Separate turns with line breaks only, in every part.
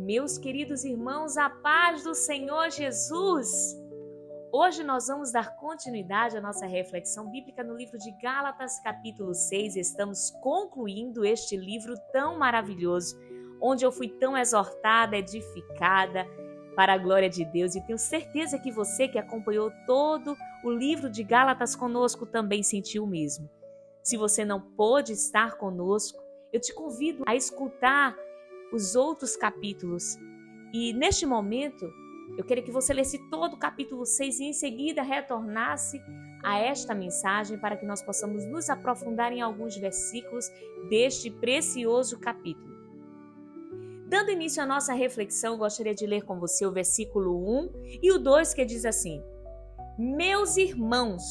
Meus queridos irmãos, a paz do Senhor Jesus! Hoje nós vamos dar continuidade à nossa reflexão bíblica no livro de Gálatas, capítulo 6. Estamos concluindo este livro tão maravilhoso, onde eu fui tão exortada, edificada para a glória de Deus. E tenho certeza que você que acompanhou todo o livro de Gálatas conosco também sentiu o mesmo. Se você não pôde estar conosco, eu te convido a escutar os outros capítulos. E neste momento, eu queria que você lesse todo o capítulo 6 e em seguida retornasse a esta mensagem para que nós possamos nos aprofundar em alguns versículos deste precioso capítulo. Dando início à nossa reflexão, gostaria de ler com você o versículo 1 e o 2 que diz assim: Meus irmãos,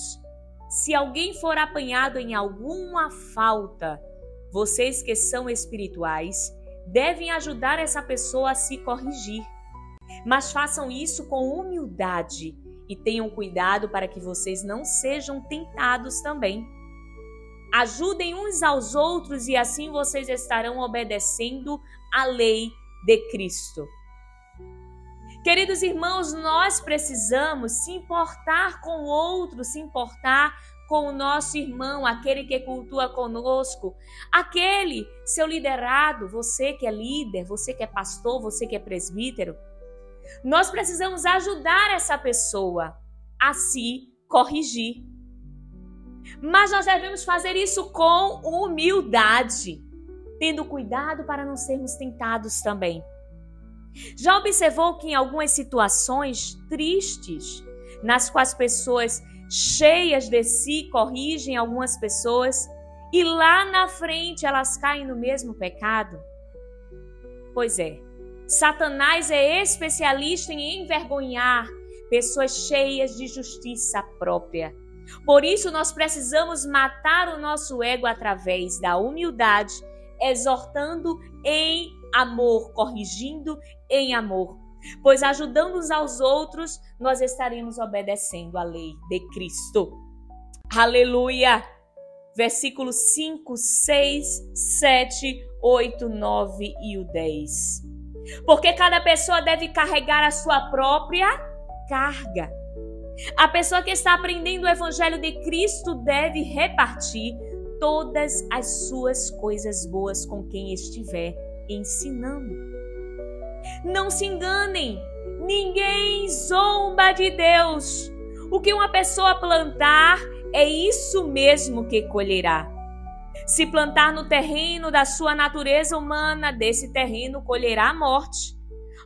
se alguém for apanhado em alguma falta, vocês que são espirituais, devem ajudar essa pessoa a se corrigir. Mas façam isso com humildade e tenham cuidado para que vocês não sejam tentados também. Ajudem uns aos outros e assim vocês estarão obedecendo à lei de Cristo. Queridos irmãos, nós precisamos se importar com o outro, se importar com o nosso irmão, aquele que cultua conosco, aquele seu liderado, você que é líder, você que é pastor, você que é presbítero. Nós precisamos ajudar essa pessoa a se corrigir. Mas nós devemos fazer isso com humildade, tendo cuidado para não sermos tentados também. Já observou que em algumas situações tristes, nas quais pessoas cheias de si corrigem algumas pessoas e lá na frente elas caem no mesmo pecado? Pois é, Satanás é especialista em envergonhar pessoas cheias de justiça própria. Por isso nós precisamos matar o nosso ego através da humildade, exortando em amor, corrigindo em amor. Pois ajudando uns aos outros, nós estaremos obedecendo à lei de Cristo. Aleluia! Versículos 5, 6, 7, 8, 9 e o 10. Porque cada pessoa deve carregar a sua própria carga. A pessoa que está aprendendo o Evangelho de Cristo deve repartir todas as suas coisas boas com quem estiver ensinando. Não se enganem, ninguém zomba de Deus. O que uma pessoa plantar, é isso mesmo que colherá. Se plantar no terreno da sua natureza humana, desse terreno colherá a morte.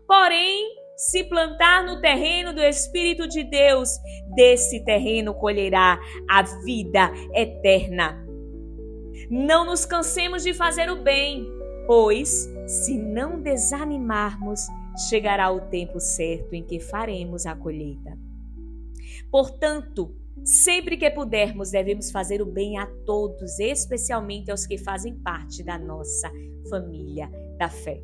Porém, se plantar no terreno do Espírito de Deus, desse terreno colherá a vida eterna. Não nos cansemos de fazer o bem, pois, se não desanimarmos, chegará o tempo certo em que faremos a colheita. Portanto, sempre que pudermos, devemos fazer o bem a todos, especialmente aos que fazem parte da nossa família da fé.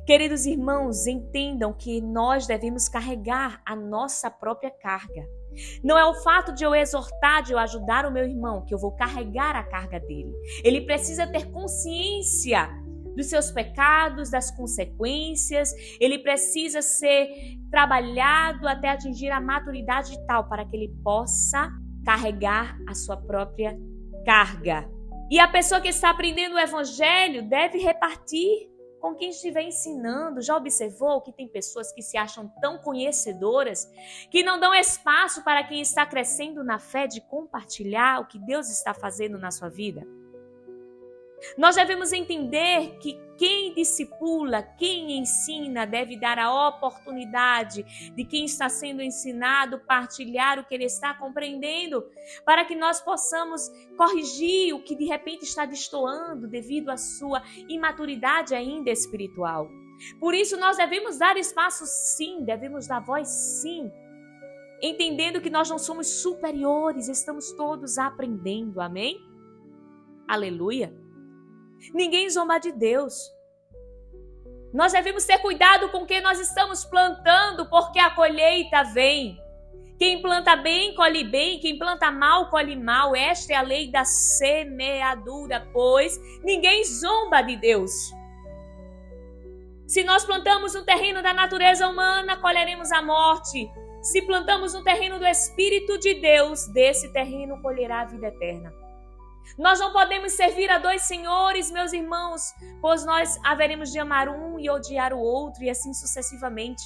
Queridos irmãos, entendam que nós devemos carregar a nossa própria carga. Não é o fato de eu exortar, de eu ajudar o meu irmão, que eu vou carregar a carga dele. Ele precisa ter consciência dos seus pecados, das consequências. Ele precisa ser trabalhado até atingir a maturidade tal para que ele possa carregar a sua própria carga. E a pessoa que está aprendendo o Evangelho deve repartir com quem estiver ensinando. Já observou que tem pessoas que se acham tão conhecedoras que não dão espaço para quem está crescendo na fé de compartilhar o que Deus está fazendo na sua vida? Nós devemos entender que quem discipula, quem ensina, deve dar a oportunidade de quem está sendo ensinado partilhar o que ele está compreendendo, para que nós possamos corrigir o que de repente está destoando devido à sua imaturidade ainda espiritual. Por isso nós devemos dar espaço sim, devemos dar voz sim, entendendo que nós não somos superiores, estamos todos aprendendo, amém? Aleluia! Ninguém zomba de Deus. Nós devemos ter cuidado com o que nós estamos plantando, porque a colheita vem. Quem planta bem, colhe bem. Quem planta mal, colhe mal. Esta é a lei da semeadura, pois ninguém zomba de Deus. Se nós plantamos no terreno da natureza humana, colheremos a morte. Se plantamos no terreno do Espírito de Deus, desse terreno colherá a vida eterna. Nós não podemos servir a dois senhores, meus irmãos, pois nós haveremos de amar um e odiar o outro, e assim sucessivamente.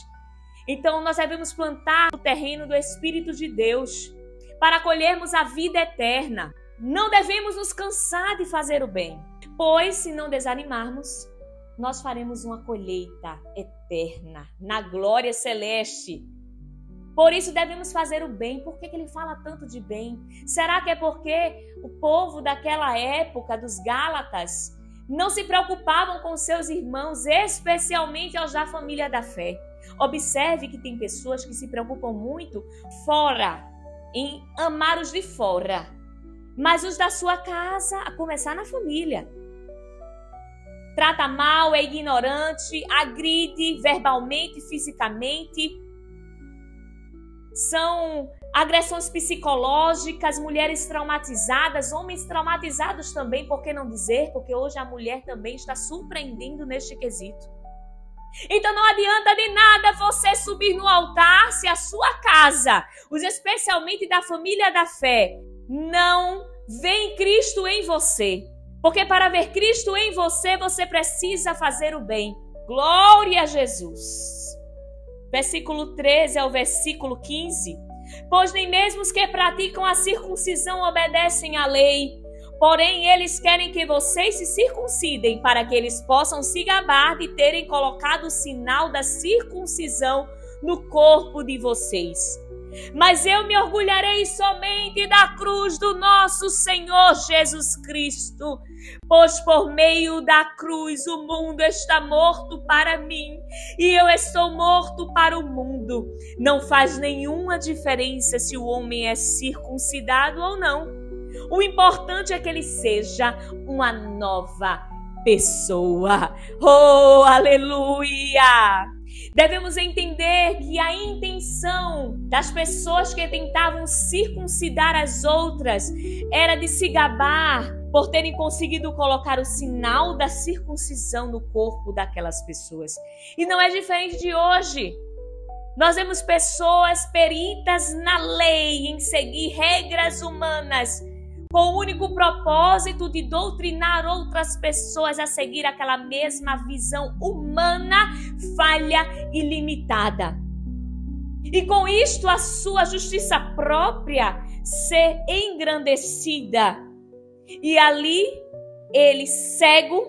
Então nós devemos plantar no terreno do Espírito de Deus para colhermos a vida eterna. Não devemos nos cansar de fazer o bem, pois se não desanimarmos, nós faremos uma colheita eterna na glória celeste. Por isso devemos fazer o bem. Por que ele fala tanto de bem? Será que é porque o povo daquela época, dos Gálatas, não se preocupavam com seus irmãos, especialmente aos da família da fé? Observe que tem pessoas que se preocupam muito fora, em amar os de fora, mas os da sua casa, a começar na família. Trata mal, é ignorante, agride verbalmente, fisicamente. São agressões psicológicas, mulheres traumatizadas, homens traumatizados também, por que não dizer? Porque hoje a mulher também está surpreendendo neste quesito. Então não adianta de nada você subir no altar se a sua casa, os especialmente da família da fé, não vê Cristo em você. Porque para ver Cristo em você, você precisa fazer o bem. Glória a Jesus. Versículo 13 ao versículo 15. Pois nem mesmo os que praticam a circuncisão obedecem à lei, porém eles querem que vocês se circuncidem, para que eles possam se gabar de terem colocado o sinal da circuncisão no corpo de vocês. Mas eu me orgulharei somente da cruz do nosso Senhor Jesus Cristo, pois por meio da cruz o mundo está morto para mim e eu estou morto para o mundo. Não faz nenhuma diferença se o homem é circuncidado ou não. O importante é que ele seja uma nova pessoa. Oh, aleluia! Devemos entender que a intenção das pessoas que tentavam circuncidar as outras era de se gabar por terem conseguido colocar o sinal da circuncisão no corpo daquelas pessoas. E não é diferente de hoje. Nós vemos pessoas peritas na lei, em seguir regras humanas, com o único propósito de doutrinar outras pessoas a seguir aquela mesma visão humana, falha e limitada. E com isto a sua justiça própria ser engrandecida. E ali ele, cego,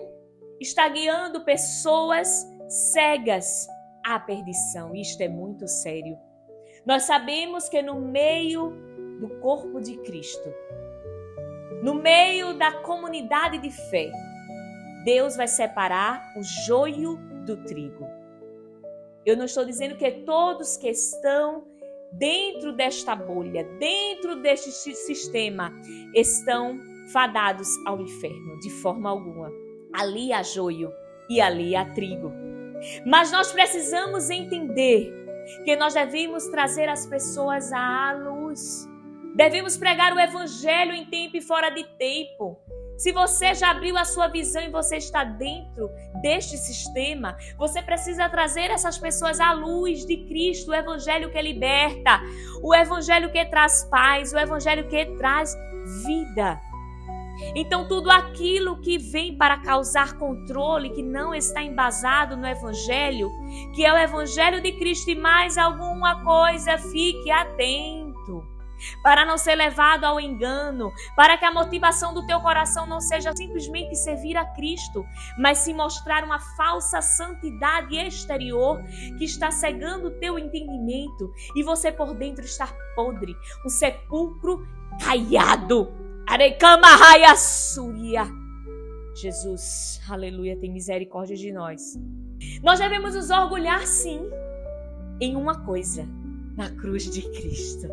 está guiando pessoas cegas à perdição. Isto é muito sério. Nós sabemos que no meio do corpo de Cristo, no meio da comunidade de fé, Deus vai separar o joio do trigo. Eu não estou dizendo que todos que estão dentro desta bolha, dentro deste sistema, estão fadados ao inferno, de forma alguma. Ali há joio e ali há trigo. Mas nós precisamos entender que nós devemos trazer as pessoas à luz. Devemos pregar o evangelho em tempo e fora de tempo. Se você já abriu a sua visão e você está dentro deste sistema, você precisa trazer essas pessoas à luz de Cristo, o evangelho que liberta, o evangelho que traz paz, o evangelho que traz vida. Então tudo aquilo que vem para causar controle, que não está embasado no evangelho, que é o evangelho de Cristo e mais alguma coisa, fique atento. Para não ser levado ao engano, para que a motivação do teu coração não seja simplesmente servir a Cristo, mas se mostrar uma falsa santidade exterior que está cegando o teu entendimento e você por dentro estar podre, um sepulcro caiado. Arecama raia suria. Jesus, aleluia, tem misericórdia de nós. Nós devemos nos orgulhar sim em uma coisa, na cruz de Cristo.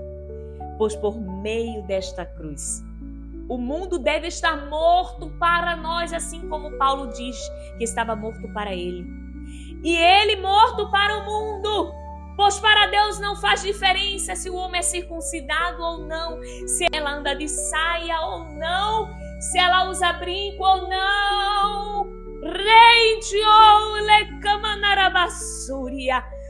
Pois por meio desta cruz, o mundo deve estar morto para nós, assim como Paulo diz que estava morto para ele. E ele morto para o mundo, pois para Deus não faz diferença se o homem é circuncidado ou não, se ela anda de saia ou não, se ela usa brinco ou não.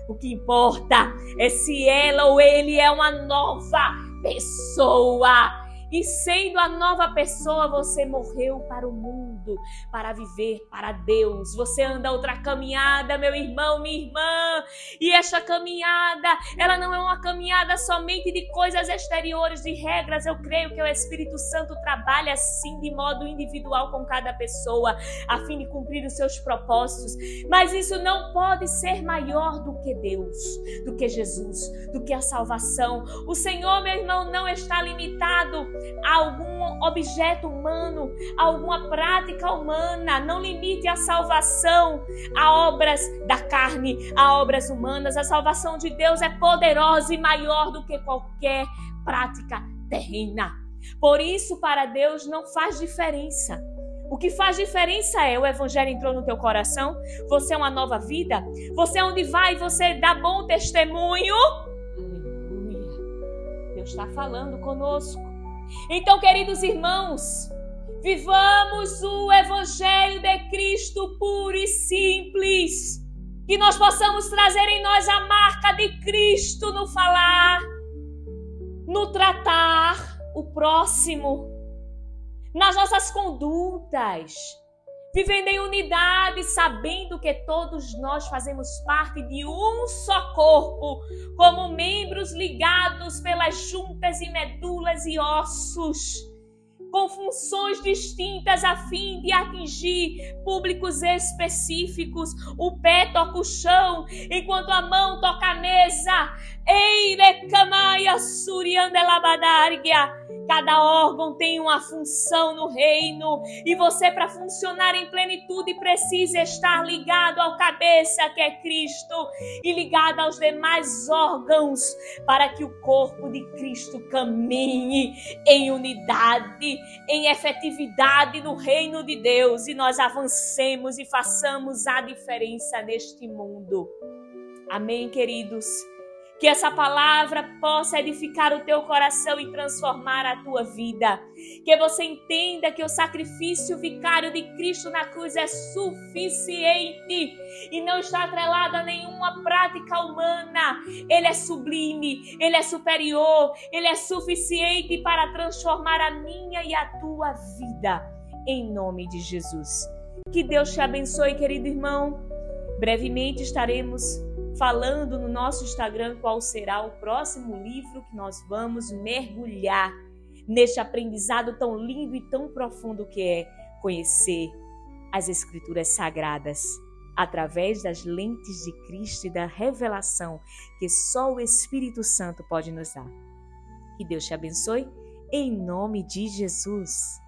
O que importa é se ela ou ele é uma nova pessoa. E sendo a nova pessoa, você morreu para o mundo, para viver para Deus. Você anda outra caminhada, meu irmão, minha irmã. E esta caminhada, ela não é uma caminhada somente de coisas exteriores, de regras. Eu creio que o Espírito Santo trabalha assim, de modo individual com cada pessoa, a fim de cumprir os seus propósitos. Mas isso não pode ser maior do que Deus, do que Jesus, do que a salvação. O Senhor, meu irmão, não está limitado a algum objeto humano, a alguma prática humana. Não limite a salvação a obras da carne, a obras humanas. A salvação de Deus é poderosa e maior do que qualquer prática terrena. Por isso, para Deus não faz diferença. O que faz diferença é: o Evangelho entrou no teu coração, você é uma nova vida, você onde vai, você dá bom testemunho. Aleluia! Deus está falando conosco. Então, queridos irmãos, vivamos o Evangelho de Cristo puro e simples. Que nós possamos trazer em nós a marca de Cristo no falar, no tratar o próximo, nas nossas condutas, vivendo em unidade, sabendo que todos nós fazemos parte de um só corpo, como membros ligados pelas juntas e medulas e ossos, com funções distintas a fim de atingir públicos específicos. O pé toca o chão, enquanto a mão toca a mesa. Cada órgão tem uma função no reino, e você, para funcionar em plenitude, precisa estar ligado ao cabeça, que é Cristo, e ligado aos demais órgãos, para que o corpo de Cristo caminhe em unidade, em efetividade no reino de Deus, e nós avancemos e façamos a diferença neste mundo. Amém, queridos? Que essa palavra possa edificar o teu coração e transformar a tua vida. Que você entenda que o sacrifício vicário de Cristo na cruz é suficiente e não está atrelado a nenhuma prática humana. Ele é sublime, ele é superior, ele é suficiente para transformar a minha e a tua vida. Em nome de Jesus. Que Deus te abençoe, querido irmão. Brevemente estaremos falando no nosso Instagram qual será o próximo livro que nós vamos mergulhar neste aprendizado tão lindo e tão profundo que é conhecer as Escrituras Sagradas através das lentes de Cristo e da revelação que só o Espírito Santo pode nos dar. Que Deus te abençoe em nome de Jesus.